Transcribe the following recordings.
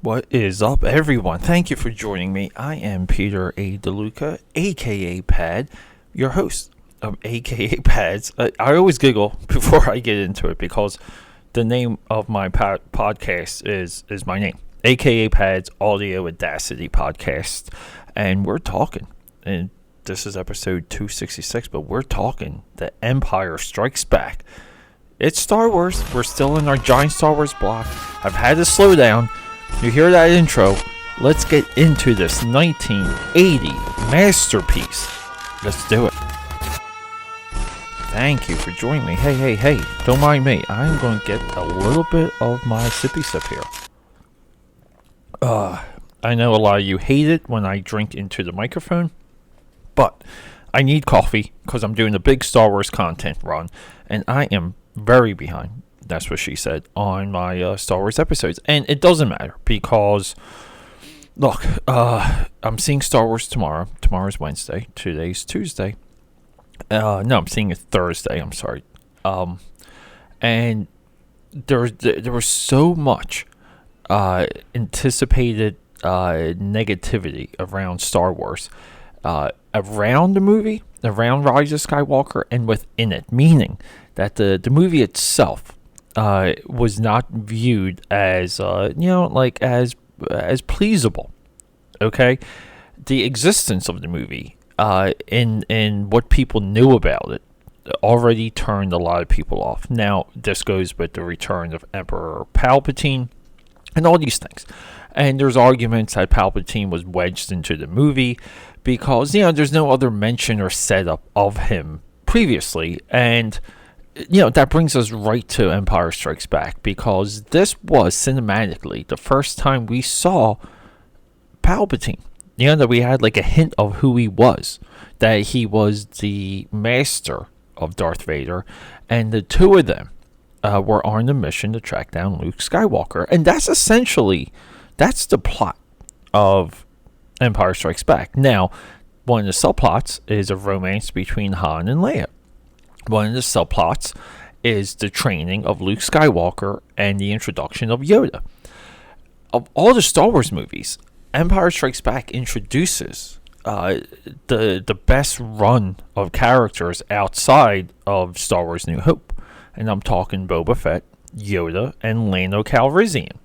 What is up, everyone? Thank you for joining me. I am Peter A. DeLuca, aka Pad, your host of AKA Pads. I always giggle before I get into it because the name of my podcast is my name, AKA Pads Audio Audacity Podcast, and we're talking, and this is episode 266, but we're talking The Empire Strikes Back. It's Star Wars. We're still in our giant Star Wars block. I've had to slow down. You hear that intro? Let's get into this 1980 masterpiece. Let's do it. Thank you for joining me. Hey, don't mind me. I'm going to get a little bit of my sippy sip here. I know a lot of you hate it when I drink into the microphone, but I need coffee because I'm doing a big Star Wars content run, and I am very behind. That's what she said on my Star Wars episodes. And it doesn't matter because, look, I'm seeing Star Wars tomorrow. Tomorrow's Wednesday. Today's Tuesday. No, I'm seeing it Thursday. I'm sorry. And there was so much anticipated negativity around Star Wars, around the movie, around Rise of Skywalker, and within it. Meaning that the movie itself was not viewed as as pleasable. Okay, the existence of the movie in what people knew about it already turned a lot of people off. Now this goes with the return of Emperor Palpatine and all these things, and there's arguments that Palpatine was wedged into the movie because there's no other mention or setup of him previously, and that brings us right to Empire Strikes Back, because this was cinematically the first time we saw Palpatine. That we had like a hint of who he was, that he was the master of Darth Vader, and the two of them were on the mission to track down Luke Skywalker. And that's the plot of Empire Strikes Back. Now, one of the subplots is a romance between Han and Leia. One of the subplots is the training of Luke Skywalker and the introduction of Yoda. Of all the Star Wars movies, Empire Strikes Back introduces the best run of characters outside of Star Wars New Hope. And I'm talking Boba Fett, Yoda, and Lando Calrissian.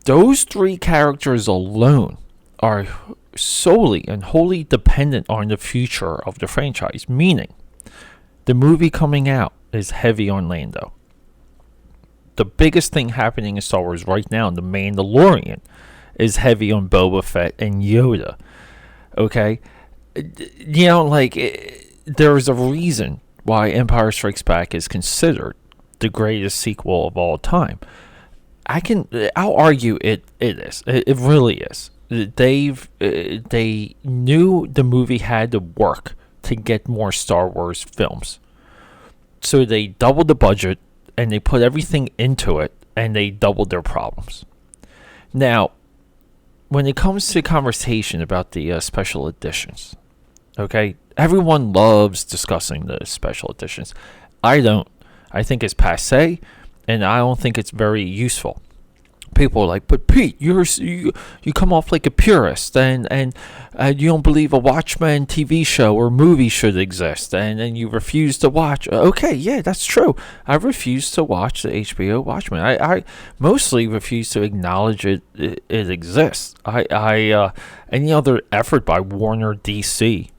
Those three characters alone are solely and wholly dependent on the future of the franchise, meaning the movie coming out is heavy on Lando. The biggest thing happening in Star Wars right now, The Mandalorian, is heavy on Boba Fett and Yoda. Okay? There is a reason why Empire Strikes Back is considered the greatest sequel of all time. I'll argue it is. It really is. They knew the movie had to work to get more Star Wars films. So they doubled the budget and they put everything into it, and they doubled their problems. Now, when it comes to conversation about the special editions, okay, everyone loves discussing the special editions. I don't. I think it's passé, and I don't think it's very useful. People are like, but Pete, you come off like a purist, and you don't believe a Watchmen TV show or movie should exist, and you refuse to watch. Okay, yeah, that's true. I refuse to watch the HBO Watchmen. I mostly refuse to acknowledge it exists. Any other effort by Warner DC,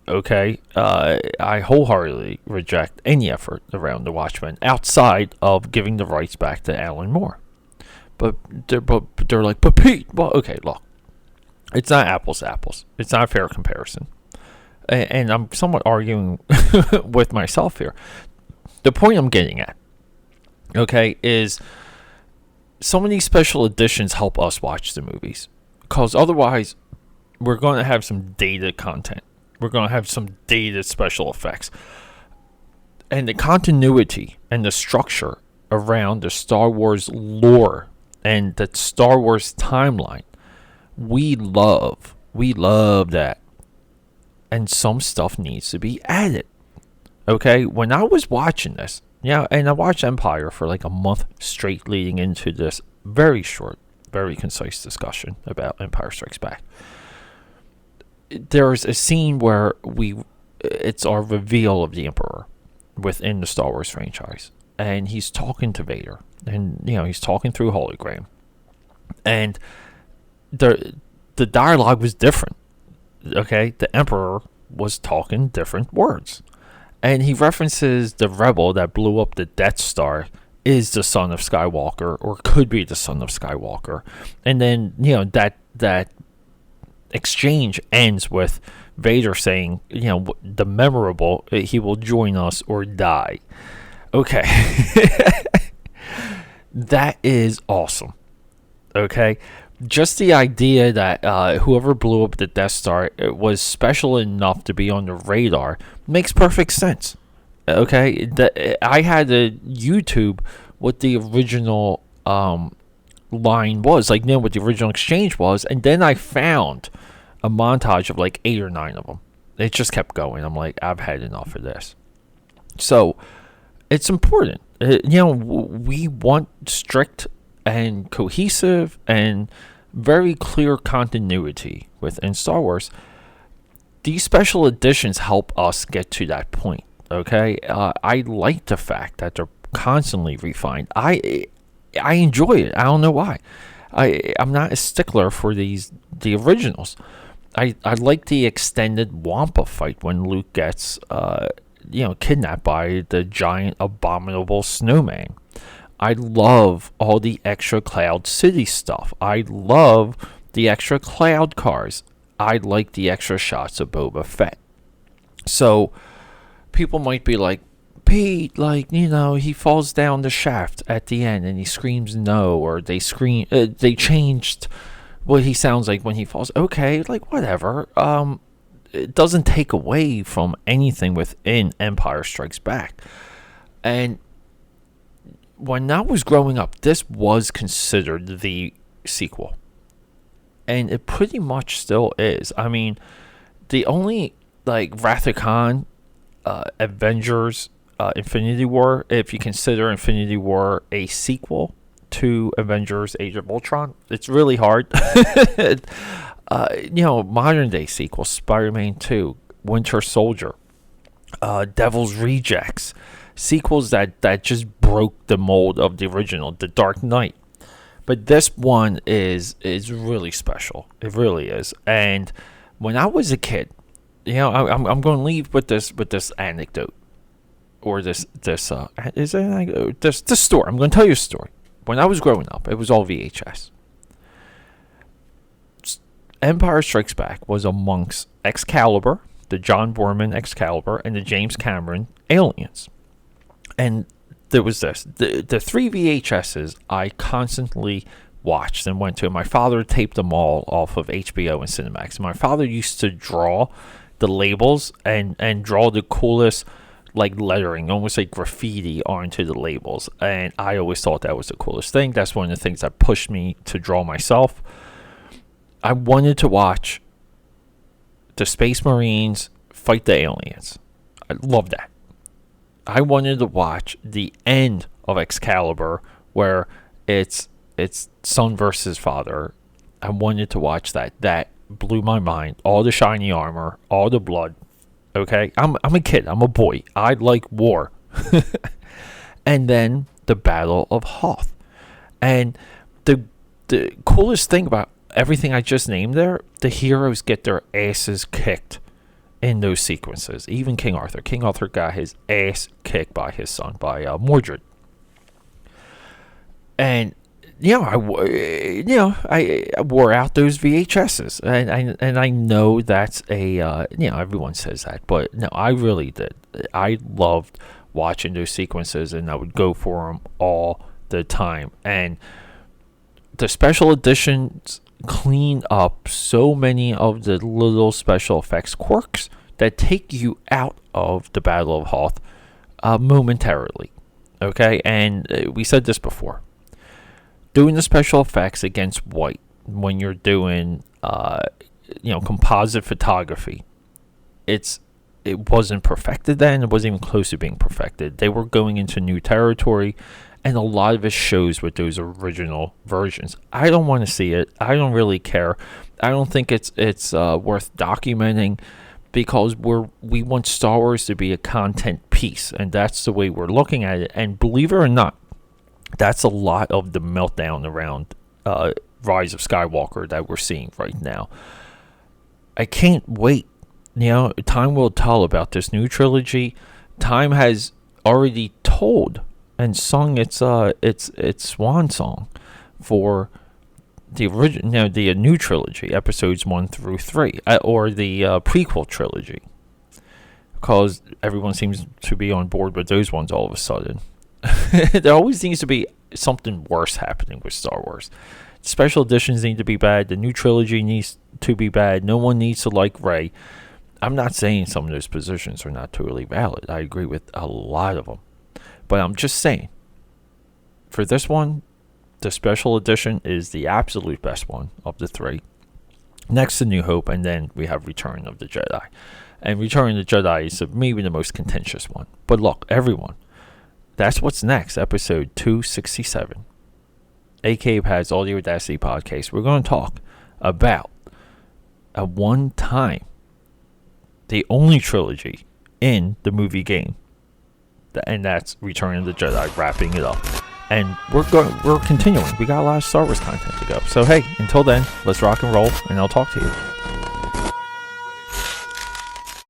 okay, I wholeheartedly reject any effort around the Watchmen outside of giving the rights back to Alan Moore. But they're like, but Pete, well, okay, look, it's not apples to apples. It's not a fair comparison. And I'm somewhat arguing with myself here. The point I'm getting at, okay, is some of these special editions help us watch the movies. Because otherwise, we're going to have some dated content. We're going to have some dated special effects. And the continuity and the structure around the Star Wars lore and the Star Wars timeline, we love that. And some stuff needs to be added. Okay, when I was watching this, and I watched Empire for like a month straight leading into this very short very concise discussion about Empire Strikes Back. There's a scene where it's our reveal of the Emperor within the Star Wars franchise, and he's talking to Vader, and he's talking through hologram, and the dialogue was different. Okay, the Emperor was talking different words, and he references the rebel that blew up the Death Star is the son of Skywalker, or could be the son of Skywalker, and then that exchange ends with Vader saying, the memorable, he will join us or die. Okay. That is awesome. Okay. Just the idea that whoever blew up the Death Star was special enough to be on the radar makes perfect sense. Okay. I had a YouTube what the original line was, what the original exchange was, and then I found a montage of 8 or 9 of them. It just kept going. I'm like, I've had enough of this. So it's important. We want strict and cohesive and very clear continuity within Star Wars. These special editions help us get to that point. Okay, I like the fact that they're constantly refined. I enjoy it. I don't know why. I'm not a stickler for the originals. I like the extended Wampa fight when Luke gets kidnapped by the giant abominable snowman. I love all the extra Cloud City stuff. I love the extra cloud cars. I like the extra shots of Boba Fett. So people might be like, Pete, he falls down the shaft at the end and he screams no, or they changed what he sounds like when he falls. Okay, whatever. It doesn't take away from anything within Empire Strikes Back. And when I was growing up, this was considered the sequel. And it pretty much still is. I mean, the only, Wrath of Khan, Avengers, Infinity War, if you consider Infinity War a sequel to Avengers Age of Ultron, it's really hard. Modern day sequels, Spider-Man 2, Winter Soldier, Devil's Rejects, sequels that just broke the mold of the original, The Dark Knight. But this one is really special. It really is. And when I was a kid, I'm going to leave with this anecdote, or this story. I'm going to tell you a story. When I was growing up, it was all VHS. Empire Strikes Back was amongst Excalibur, the John Borman Excalibur, and the James Cameron Aliens. And there was this. The 3 VHSs I constantly watched and went to. My father taped them all off of HBO and Cinemax. My father used to draw the labels and draw the coolest lettering, almost like graffiti onto the labels. And I always thought that was the coolest thing. That's one of the things that pushed me to draw myself. I wanted to watch the Space Marines fight the aliens. I love that. I wanted to watch the end of Excalibur where it's son versus father. I wanted to watch that. That blew my mind. All the shiny armor, all the blood. Okay, I'm a kid. I'm a boy. I like war. And then the Battle of Hoth. And the coolest thing about everything I just named there, the heroes get their asses kicked in those sequences. Even King Arthur. King Arthur got his ass kicked by his son, by Mordred. And I wore out those VHSs, and I know that's a everyone says that, but no, I really did. I loved watching those sequences, and I would go for them all the time. And the special editions clean up so many of the little special effects quirks that take you out of the Battle of Hoth momentarily. Okay, and we said this before. Doing the special effects against white when you're doing, composite photography, it wasn't perfected then. It wasn't even close to being perfected. They were going into new territory, And a lot of it shows with those original versions. I don't want to see it. I don't really care. I don't think it's worth documenting, because we want Star Wars to be a content piece, and that's the way we're looking at it. And believe it or not, that's a lot of the meltdown around Rise of Skywalker that we're seeing right now. I can't wait. Time will tell about this new trilogy. Time has already told and sung its swan song for the original, the new trilogy, episodes 1 through 3, or the prequel trilogy, because everyone seems to be on board with those ones all of a sudden. There always needs to be something worse happening with Star Wars. Special editions need to be bad. The new trilogy needs to be bad. No one needs to like Rey. I'm not saying some of those positions are not totally valid. I agree with a lot of them. But I'm just saying, for this one, the special edition is the absolute best one of the three. Next to New Hope, and then we have Return of the Jedi. And Return of the Jedi is maybe the most contentious one. But look, everyone, that's what's next, episode 267. AKAPAD's Audio Audacity podcast. We're going to talk about a one time, the only trilogy in the movie game. And that's Return of the Jedi, wrapping it up. And we're continuing. We got a lot of Star Wars content to go. So hey, until then, let's rock and roll, and I'll talk to you.